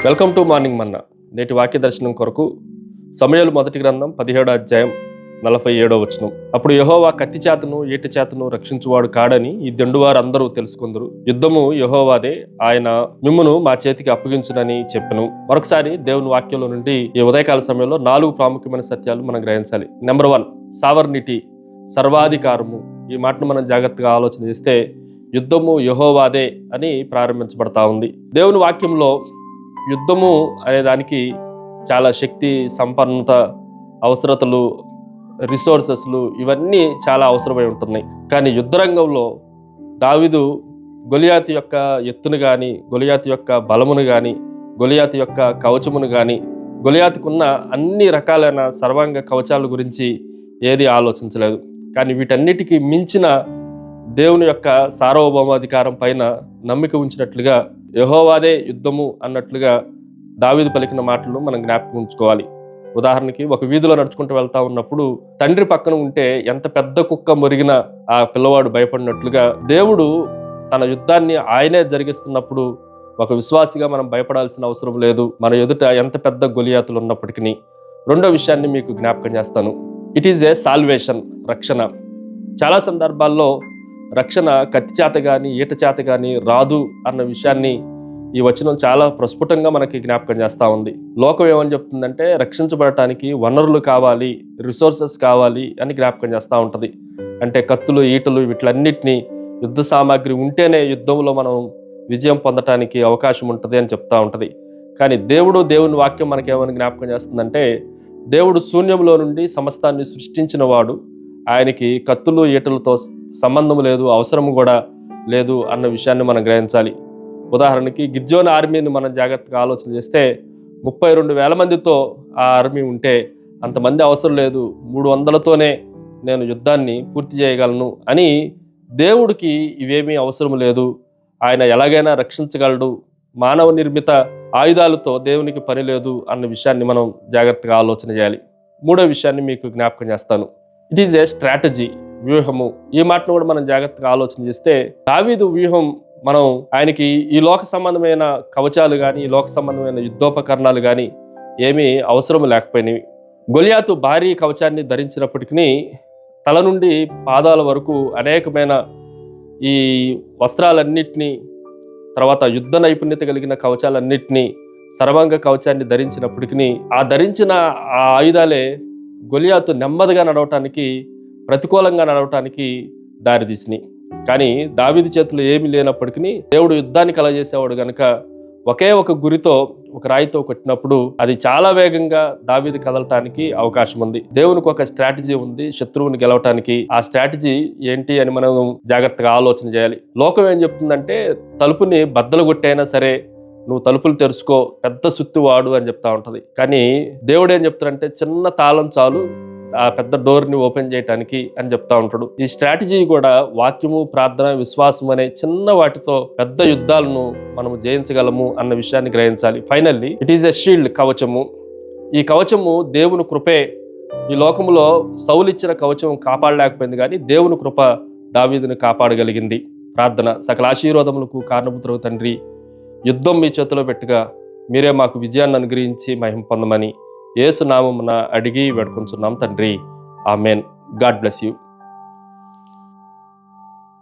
Welcome to morning మన్నా. నేటి వాక్య దర్శనం కొరకు సమూయేలు మొదటి గ్రంథం 17వ అధ్యాయం 47వ వచనం. అప్పుడు యెహోవా కత్తి చేతను ఈటె చేతను రక్షించువాడు కాడని ఈ దండువారు అందరూ తెలుసుకుందరు. యుద్ధము యెహోవాదే, ఆయన మిమ్మును మా చేతికి అప్పగించునని చెప్పెను. మరొకసారి దేవుని వాక్యంలో నుండి ఈ ఉదయకాల సమయంలో 4 ప్రాముఖ్యమైన సత్యాలు మనం గ్రహించాలి. నెంబర్ 1, సావర్నిటీ, సర్వాధికారము. ఈ మాటను మనం జాగ్రత్తగా ఆలోచన చేస్తే యుద్ధము యెహోవాదే అని ప్రారంభించబడతా ఉంది. దేవుని వాక్యంలో యుద్ధము అనే దానికి చాలా శక్తి, సంపన్నత, అవసరతలు, రిసోర్సెస్లు ఇవన్నీ చాలా అవసరమై ఉంటున్నాయి. కానీ యుద్ధరంగంలో దావీదు గొలియాతు యొక్క ఎత్తును కానీ, గొలియాతు యొక్క బలమును కానీ, గొలియాతు యొక్క కవచమును కానీ, గొలియాతుకున్న అన్ని రకాలైన సర్వాంగ కవచాల గురించి ఏది ఆలోచించలేదు. కానీ వీటన్నిటికీ మించిన దేవుని యొక్క సార్వభౌమాధికారం పైన నమ్మిక ఉంచినట్లుగా యెహోవాదే యుద్ధము అన్నట్లుగా దావీదు పలికిన మాటలను మనం జ్ఞాపకం ఉంచుకోవాలి. ఉదాహరణకి ఒక వీధిలో నడుచుకుంటూ వెళ్తా ఉన్నప్పుడు తండ్రి పక్కన ఉంటే ఎంత పెద్ద కుక్క మురిగిన ఆ పిల్లవాడు భయపడినట్లుగా దేవుడు తన యుద్ధాన్ని ఆయనే జరిగిస్తున్నప్పుడు ఒక విశ్వాసిగా మనం భయపడాల్సిన అవసరం లేదు, మన ఎదుట ఎంత పెద్ద గొలియాతులు ఉన్నప్పటికీ. రెండో విషయాన్ని మీకు జ్ఞాపకం చేస్తాను. ఇట్ ఈజ్ ఏ సాల్వేషన్, రక్షణ. చాలా సందర్భాల్లో రక్షణ కత్తి చేత కానీ ఈట చేత కానీ రాదు అన్న విషయాన్ని ఈ వచనం చాలా ప్రస్ఫుటంగా మనకి జ్ఞాపకం చేస్తూ ఉంది. లోకం ఏమని చెప్తుందంటే రక్షించబడటానికి వనరులు కావాలి, రిసోర్సెస్ కావాలి అని జ్ఞాపకం చేస్తూ ఉంటుంది. అంటే కత్తులు, ఈటలు, వీటిలన్నిటినీ, యుద్ధ సామాగ్రి ఉంటేనే యుద్ధంలో మనం విజయం పొందటానికి అవకాశం ఉంటుంది అని చెప్తూ ఉంటుంది. కానీ దేవుని వాక్యం మనకేమని జ్ఞాపకం చేస్తుందంటే దేవుడు శూన్యంలో నుండి సమస్తాన్ని సృష్టించిన వాడు, ఆయనకి కత్తులు ఈటలతో సంబంధం లేదు, అవసరం కూడా లేదు అన్న విషయాన్ని మనం గ్రహించాలి. ఉదాహరణకి గిద్యోను ఆర్మీని మనం జాగ్రత్తగా ఆలోచన చేస్తే 32,000 మందితో ఆ ఆర్మీ ఉంటే అంతమంది అవసరం లేదు, 300తోనే నేను యుద్ధాన్ని పూర్తి చేయగలను అని దేవుడికి ఇవేమీ అవసరం లేదు, ఆయన ఎలాగైనా రక్షించగలడు, మానవ నిర్మిత ఆయుధాలతో దేవునికి పని లేదు అన్న విషయాన్ని మనం జాగ్రత్తగా ఆలోచన చేయాలి. మూడో విషయాన్ని మీకు జ్ఞాపకం చేస్తాను. ఇట్ ఈజ్ ఏ స్ట్రాటజీ, వ్యూహము. ఈ మాటను కూడా మనం జాగ్రత్తగా ఆలోచన చేస్తే దావీదు వ్యూహం మనం ఆయనకి ఈ లోక సంబంధమైన కవచాలు కానీ, ఈ లోక సంబంధమైన యుద్ధోపకరణాలు కానీ ఏమీ అవసరం లేకపోయినవి. గొలియాతు భారీ కవచాన్ని ధరించినప్పటికీ తల నుండి పాదాల వరకు అనేకమైన ఈ వస్త్రాలన్నిటినీ, తర్వాత యుద్ధ నైపుణ్యత కలిగిన కవచాలన్నిటినీ, సర్వాంగ కవచాన్ని ధరించినప్పటికీ ఆ ధరించిన ఆ ఆయుధాలే గొలియాతు నెమ్మదిగా నడవటానికి, ప్రతికూలంగా నడవటానికి దారితీసినాయి. కానీ దావీదు చేతులు ఏమీ లేనప్పటికీ దేవుడు యుద్ధాన్ని కలగజేసేవాడు గనుక ఒకే ఒక గురితో ఒక రాయితో కొట్టినప్పుడు అది చాలా వేగంగా దావీదు కదలటానికి అవకాశం ఉంది. దేవునికి ఒక స్ట్రాటజీ ఉంది శత్రువుని గెలవటానికి. ఆ స్ట్రాటజీ ఏంటి అని మనం జాగ్రత్తగా ఆలోచన చేయాలి. లోకం ఏం చెప్తుందంటే తలుపుని బద్దలు కొట్టైనా సరే నువ్వు తలుపులు తెరుచుకో, పెద్ద సుత్తి వాడు అని చెప్తా ఉంటది. కానీ దేవుడు ఏం చెప్తాడంటే చిన్న తాళం చాలు ఆ పెద్ద డోర్ని ఓపెన్ చేయడానికి అని చెప్తా ఉంటాడు. ఈ స్ట్రాటజీ కూడా వాక్యము, ప్రార్థన, విశ్వాసం అనే చిన్న వాటితో పెద్ద యుద్ధాలను మనం జయించగలము అన్న విషయాన్ని గ్రహించాలి. Finally it is a shield, కవచము. ఈ కవచము దేవుని కృపే. ఈ లోకములో సౌలు ఇచ్చిన కవచం కాపాడలేకపోయింది, కానీ దేవుని కృప దావీదుని కాపాడగలిగింది. ప్రార్థన. సకల ఆశీర్వాదములకు కారణపుత్రుడు తండ్రి, యుద్ధం మీ చేతిలో పెట్టుగా మీరే మాకు విజయాన్ని అనుగ్రహించి మహిమ పొందమని యేసు నామమున అడిగి వేడుకొంచున్నాం తండ్రి. ఆమెన్. God bless you.